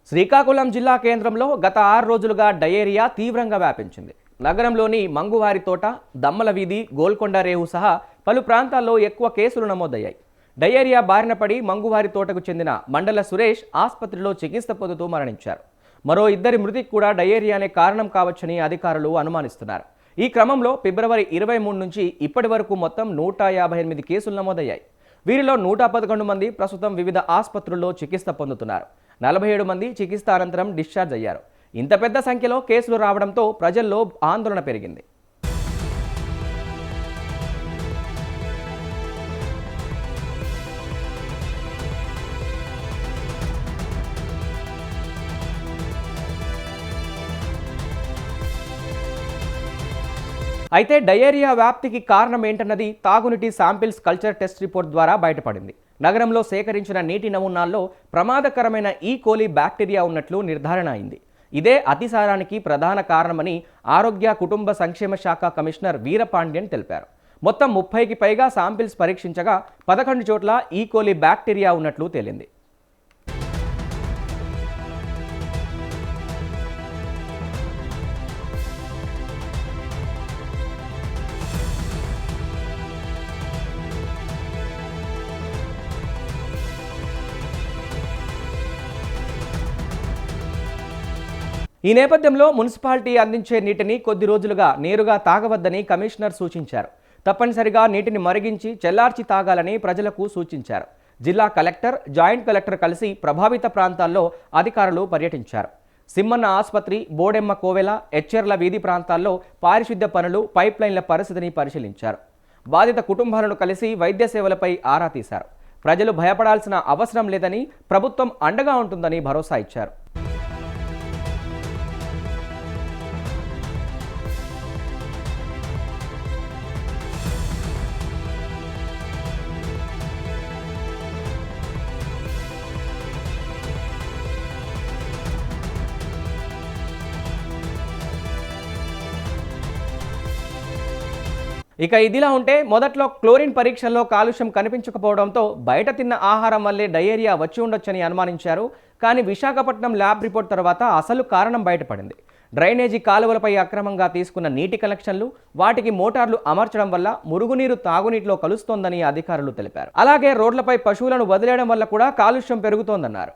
శ్రీకాకుళం జిల్లా కేంద్రంలో గత 6 రోజులుగా డయేరియా తీవ్రంగా వ్యాపించింది. నగరంలోని మంగువారి తోట, దమ్మల వీధి, గోల్కొండ రేవు సహా పలు ప్రాంతాల్లో ఎక్కువ కేసులు నమోదయ్యాయి. డయేరియా బారిన పడి మంగువారి తోటకు చెందిన మండల సురేష్ ఆసుపత్రిలో చికిత్స పొందుతూ మరణించారు. మరో ఇద్దరి మృతికి కూడా డయేరియానే కారణం కావచ్చని అధికారులు అనుమానిస్తున్నారు. ఈ క్రమంలో ఫిబ్రవరి 23 నుంచి ఇప్పటి వరకు మొత్తం 158 కేసులు నమోదయ్యాయి. వీరిలో 111 మంది ప్రస్తుతం వివిధ ఆసుపత్రుల్లో చికిత్స పొందుతున్నారు. 47 మంది చికిత్స అనంతరం డిశ్చార్జ్ అయ్యారు. ఇంత పెద్ద సంఖ్యలో కేసులు రావడంతో ప్రజల్లో ఆందోళన పెరిగింది. అయితే డయేరియా వ్యాప్తికి కారణం ఏంటన్నది తాగునీటి శాంపిల్స్ కల్చర్ టెస్ట్ రిపోర్ట్ ద్వారా బయటపడింది. నగరంలో సేకరించిన నీటి నమూనాల్లో ప్రమాదకరమైన ఈ కోలి బ్యాక్టీరియా ఉన్నట్లు నిర్ధారణ అయింది. ఇదే అతిసారానికి ప్రధాన కారణమని ఆరోగ్య కుటుంబ సంక్షేమ శాఖ కమిషనర్ వీరపాండ్యన్ తెలిపారు. మొత్తం 30కి పైగా శాంపిల్స్ పరీక్షించగా 11 చోట్ల ఈ కోలి బ్యాక్టీరియా ఉన్నట్లు తేలింది. ఈ నేపథ్యంలో మున్సిపాలిటీ అందించే నీటిని కొద్ది రోజులుగా నేరుగా తాగవద్దని కమిషనర్ సూచించారు. తప్పనిసరిగా నీటిని మరిగించి చల్లార్చి తాగాలని ప్రజలకు సూచించారు. జిల్లా కలెక్టర్, జాయింట్ కలెక్టర్ కలిసి ప్రభావిత ప్రాంతాల్లో అధికారులు పర్యటించారు. సిమ్మన్న ఆసుపత్రి, బోడెమ్మ కోవెల, ఎచ్చెర్ల వీధి ప్రాంతాల్లో పారిశుద్ధ్య పనులు, పైప్ లైన్ల పరిస్థితిని పరిశీలించారు. బాధిత కుటుంబాలను కలిసి వైద్య సేవలపై ఆరా తీశారు. ప్రజలు భయపడాల్సిన అవసరం లేదని, ప్రభుత్వం అండగా ఉంటుందని భరోసా ఇచ్చారు. ఇక ఇదిలా ఉంటే మొదట్లో క్లోరిన్ పరీక్షల్లో కాలుష్యం కనిపించకపోవడంతో బయట తిన్న ఆహారం వల్లే డయేరియా వచ్చి ఉండొచ్చని అనుమానించారు. కానీ విశాఖపట్నం ల్యాబ్ రిపోర్ట్ తర్వాత అసలు కారణం బయటపడింది. డ్రైనేజీ కాలువలపై అక్రమంగా తీసుకున్న నీటి కనెక్షన్లు, వాటికి మోటార్లు అమర్చడం వల్ల మురుగునీరు తాగునీటిలో కలుస్తోందని అధికారులు తెలిపారు. అలాగే రోడ్లపై పశువులను వదిలేయడం వల్ల కూడా కాలుష్యం పెరుగుతోందన్నారు.